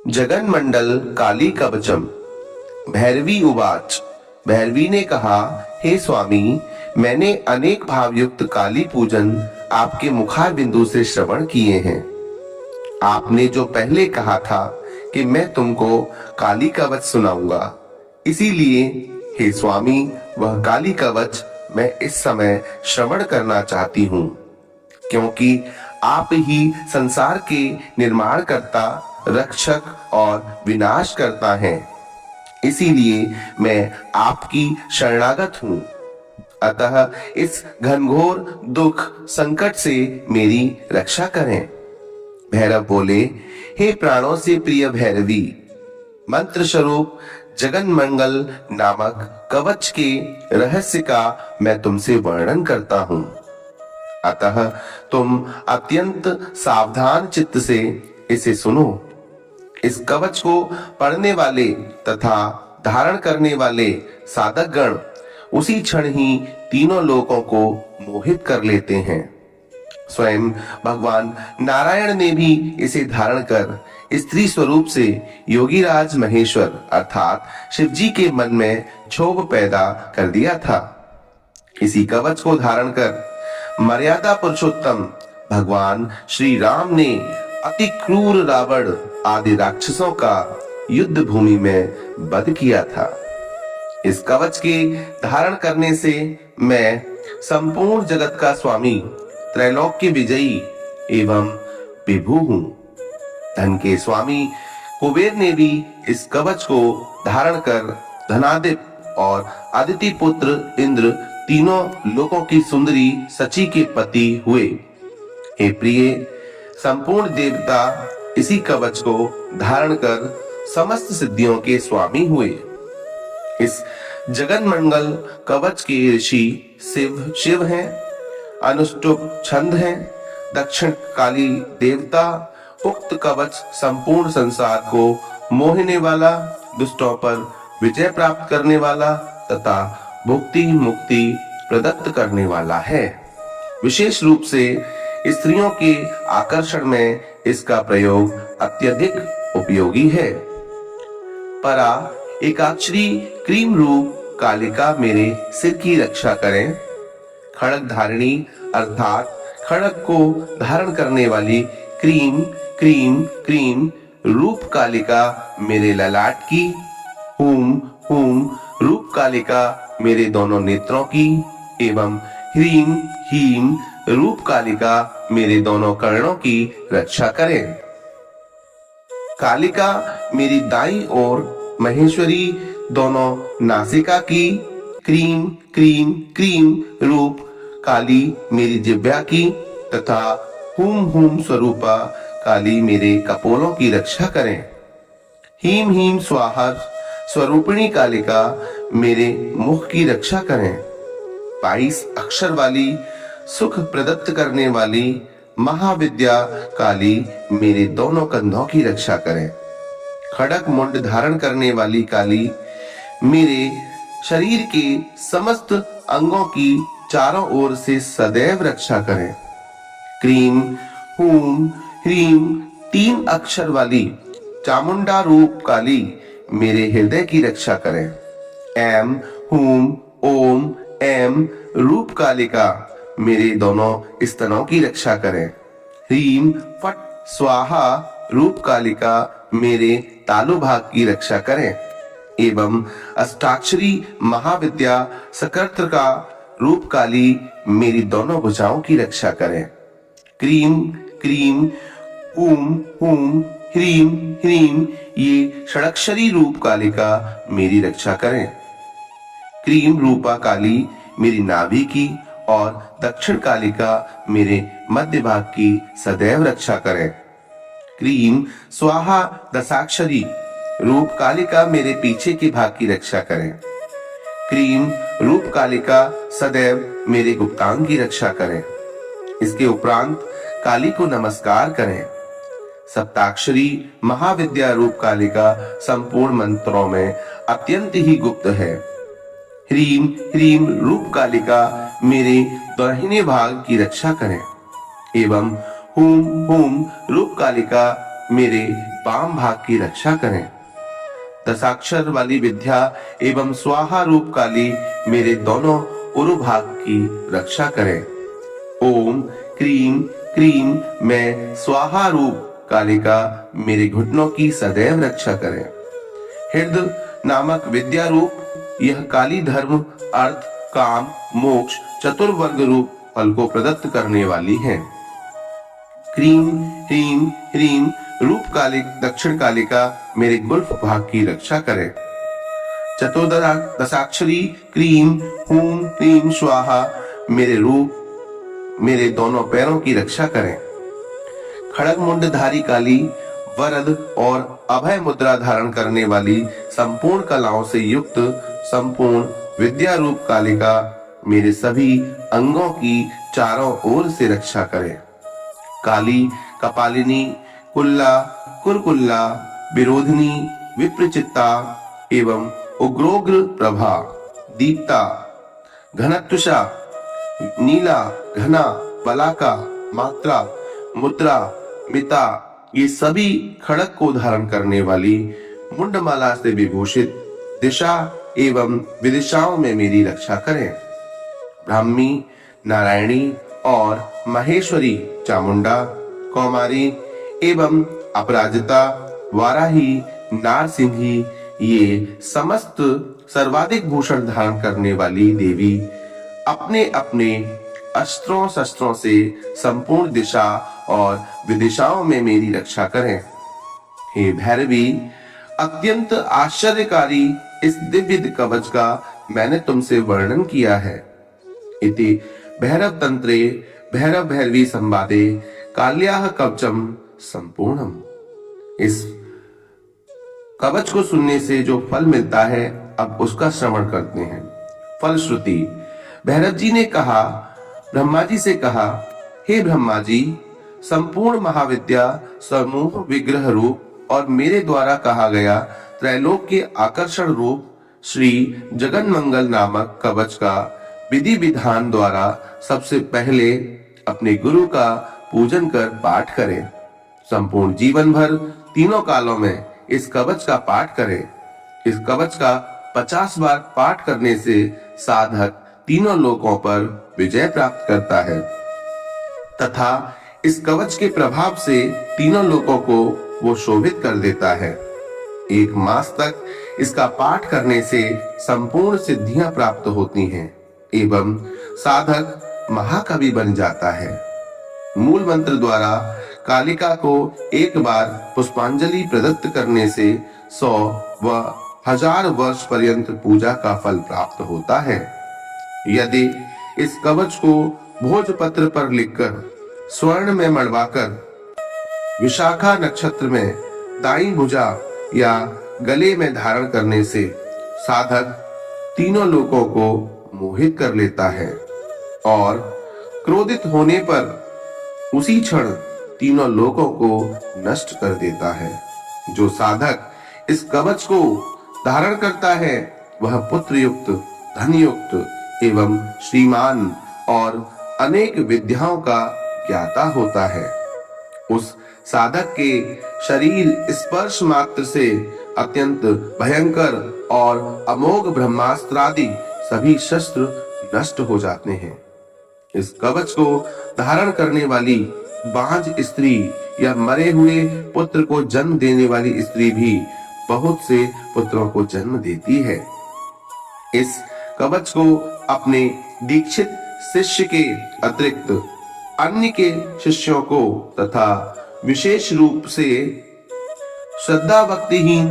जगन्मंडल काली कवचम। भैरवी उवाच। भैरवी ने कहा, हे स्वामी, मैंने अनेक भावयुक्त काली पूजन आपके मुखार बिंदु से श्रवण किए हैं। आपने जो पहले कहा था कि मैं तुमको काली कवच सुनाऊंगा, इसीलिए हे स्वामी, वह काली कवच मैं इस समय श्रवण करना चाहती हूँ, क्योंकि आप ही संसार के निर्माण करता, रक्षक और विनाश करता हैं। इसीलिए मैं आपकी शरणागत हूँ। अतः इस घनघोर दुख संकट से मेरी रक्षा करें। भैरव बोले, हे प्राणों से प्रिय भैरवी, मंत्र स्वरूप जगन मंगल नामक कवच के रहस्य का मैं तुमसे वर्णन करता हूँ। अतः तुम अत्यंत सावधान चित्त से इसे सुनो। इस कवच को पढ़ने वाले तथा धारण करने वाले साधक गण उसी क्षण ही तीनों लोकों को मोहित कर लेते हैं। स्वयं भगवान नारायण ने भी इसे धारण कर स्त्री स्वरूप से योगीराज महेश्वर अर्थात शिव जी के मन में क्षोभ पैदा कर दिया था। इसी कवच को धारण कर मर्यादा पुरुषोत्तम भगवान श्री राम ने अति क्रूर रावण आदि राक्षसों का युद्ध भूमि में वध किया था। इस कवच के धारण करने से मैं संपूर्ण जगत का स्वामी, त्रैलोक्य विजयी एवं विभु हूँ। धन के स्वामी कुबेर ने भी इस कवच को धारण कर धनादिप और अदिति पुत्र इंद्र तीनों लोकों की सुंदरी सची के पति हुए। हे प्रिय, संपूर्ण देवता इसी कवच को धारण कर समस्त सिद्धियों के स्वामी हुए। इस जगन मंगल कवच के ऋषि शिव हैं, अनुष्टुप छंद हैं, दक्षिण काली देवता। उक्त कवच संपूर्ण संसार को मोहने वाला, दुष्टों पर विजय प्राप्त करने वाला तथा भुक्ति मुक्ति प्रदत्त करने वाला है। विशेष रूप से स्त्रियों के आकर्षण में इसका प्रयोग अत्यधिक उपयोगी है। परा एकाक्षरी क्रीम रूप कालिका मेरे सिर की रक्षा करें। खड़ग धारिणी अर्थात खड़ग को धारण करने वाली क्रीम क्रीम क्रीम रूप कालिका मेरे ललाट की। हुम हुम रूप कालिका मेरे दोनों नेत्रों की एवं ह्रीम हीम रूप कालिका मेरे दोनों कर्णों की रक्षा करें। कालिका मेरी दाईं ओर, महेश्वरी दोनों नासिका की। क्रीम क्रीम क्रीम रूप काली मेरी जिह्वा की तथा हुम हुम स्वरूपा काली मेरे कपोलों की रक्षा करें। हीम हीम स्वाहा स्वरूपिणी कालिका मेरे मुख की रक्षा करें। 22 अक्षर वाली सुख प्रदत्त करने वाली महाविद्या काली मेरे दोनों कंधों की रक्षा करें। खड़क मुंड धारण करने वाली काली मेरे शरीर के समस्त अंगों की चारों ओर से सदैव रक्षा करें। क्रीम हुम ह्रीम 3 अक्षर वाली चामुंडा रूप काली मेरे हृदय की रक्षा करें। एम हुम ओम एम रूप कालिका मेरे दोनों स्तनों की रक्षा करें। ह्रीम फट स्वाहा रूप कालिका मेरे तालु भाग की रक्षा करें एवं अष्टाक्षरी महाविद्या सकर्त्र का रूप काली मेरी दोनों भुजाओं की रक्षा करें। क्रीम क्रीम हुम हुम ह्रीम ह्रीम ये षडक्षरी रूप कालिका मेरी रक्षा करें। क्रीम रूपा काली मेरी नाभि की और दक्षिण कालिका मेरे मध्य भाग की सदैव रक्षा करें। क्रीम स्वाहा दशाक्षरी रूप कालिका मेरे पीछे के भाग की रक्षा करें। क्रीम रूप कालिका सदैव मेरे गुप्तांग की रक्षा करें। इसके उपरांत काली को नमस्कार करें। सप्ताक्षरी महाविद्या रूप कालिका संपूर्ण मंत्रों में अत्यंत ही गुप्त है। ह्रीम ह्रीम रूप कालिका मेरे दाहिने भाग की रक्षा करें एवं हुम हुम रूप कालिका मेरे वाम भाग की रक्षा करें। दशाक्षर वाली विद्या एवं स्वाहा रूप काली मेरे दोनों उरु भाग की रक्षा करें। ओम क्रीम क्रीम मैं स्वाहा रूप कालिका मेरे घुटनों की सदैव रक्षा करें। हृदय नामक विद्या रूप यह काली धर्म अर्थ काम मोक्ष चतुर्वर्ग रूप फल को प्रदत्त करने वाली है। क्रीम ह्रीम ह्रीम रूप कालिक दक्षिण कालिका मेरे गुल्फ भाग की रक्षा करें। चतुर्दशा दशाक्षरी क्रीम हूम क्रीम स्वाहा मेरे रूप मेरे दोनों पैरों की रक्षा करें। खड़ग मुंडधारी काली वरद और अभय मुद्रा धारण करने वाली संपूर्ण कलाओं से युक्त संपूर्ण विद्या रूप कालिका मेरे सभी अंगों की चारों ओर से रक्षा करें। काली कपालिनी कुल्ला कुरकुल्ला विरोधिनी विप्रचित्ता एवं उग्रोग्र प्रभा दीप्ता घनत्वशा नीला घना बलाका मात्रा मुद्रा मिता ये सभी खड़ग को धारण करने वाली मुंडमाला से विभूषित दिशा एवं विदिशाओं में मेरी रक्षा करें। ब्राह्मी नारायणी और महेश्वरी चामुंडा कौमारी एवं अपराजिता वाराही नारसिंही ये समस्त सर्वाधिक भूषण धारण करने वाली देवी अपने अपने अस्त्रों शस्त्रों से संपूर्ण दिशा और विदिशाओं में मेरी रक्षा करें। हे भैरवी अत्यंत आश्चर्यकारी इस दिव्य कवच का मैंने तुमसे वर्णन किया है। इति भैरव तंत्रे भैरव भैरवी संवादे काल्याह कवचम संपूर्णम। इस कवच को सुनने से जो फल मिलता है अब उसका श्रवण करते हैं। फलश्रुति भैरव जी ने कहा ब्रह्मा जी से कहा हे ब्रह्मा जी संपूर्ण महाविद्या समूह विग्रह रूप और मेरे द्वारा कहा गया त्रैलोक के आकर्षण रूप श्री जगन मंगल नामक कवच का विधि विधान द्वारा सबसे पहले अपने गुरु का पूजन कर पाठ करें। संपूर्ण जीवन भर तीनों कालों में इस कवच का पाठ करें। इस कवच का 50 बार पाठ करने से साधक तीनों लोकों पर विजय प्राप्त करता है तथा इस कवच के प्रभाव से तीनों लोकों को वो शोभित कर देता है। 1 मास तक इसका पाठ करने से संपूर्ण सिद्धियां प्राप्त होती हैं एवं साधक महाकवि बन जाता है। मूल मंत्र द्वारा कालिका को 1 बार पुष्पांजलि प्रदत्त करने से 100 व 1000 वर्ष पर्यंत पूजा का फल प्राप्त होता है। यदि इस कवच को भोजपत्र पर लिखकर स्वर्ण में मढ़वाकर विशाखा नक्षत्र में दाईं भुजा या गले में धारण करने से साधक तीनों लोकों को मोहित कर लेता है और क्रोधित होने पर उसी क्षण तीनों लोकों को नष्ट कर देता है। जो साधक इस कवच को धारण करता है वह पुत्र युक्त धन युक्त एवं श्रीमान और अनेक विद्याओं का ज्ञाता होता है। उस साधक के शरीर स्पर्श मात्र से अत्यंत भयंकर और अमोघ ब्रह्मास्त्रादि सभी शस्त्र नष्ट हो जाते हैं। इस कवच को धारण करने वाली बांझ स्त्री या मरे हुए पुत्र को जन्म देने वाली स्त्री भी बहुत से पुत्रों को जन्म देती है। इस कवच को अपने दीक्षित शिष्य के अतिरिक्त अन्य के शिष्यों को तथा विशेष रूप से श्रद्धा भक्तिहीन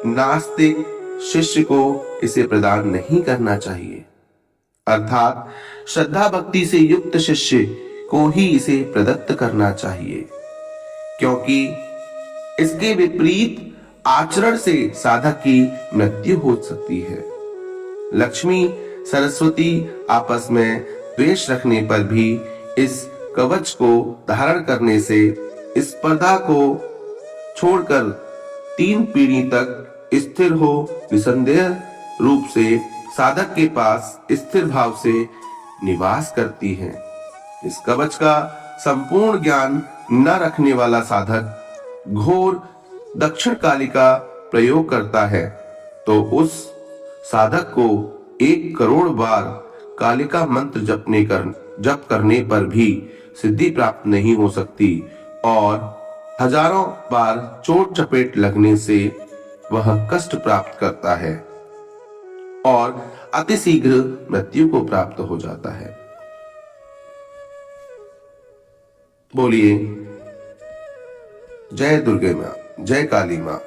नास्तिक शिष्य को इसे प्रदान नहीं करना चाहिए। अर्थात श्रद्धा भक्ति से युक्त शिष्य को ही इसे प्रदत्त करना चाहिए, क्योंकि इसके विपरीत आचरण से साधक की मृत्यु हो सकती है। लक्ष्मी सरस्वती आपस में द्वेष रखने पर भी इस कवच को धारण करने से स्पर्धा को छोड़कर 3 पीढ़ी तक स्थिर हो निसंदेह रूप से साधक के पास स्थिर भाव से निवास करती है। इस कवच का संपूर्ण ज्ञान न रखने वाला साधक घोर दक्षिण काली का प्रयोग करता है तो उस साधक को 1 करोड़ बार कालिका मंत्र जप करने पर भी सिद्धि प्राप्त नहीं हो सकती और हजारों बार चोट चपेट लगने से वह कष्ट प्राप्त करता है और अतिशीघ्र मृत्यु को प्राप्त हो जाता है। बोलिए जय दुर्गे मां, जय काली मां।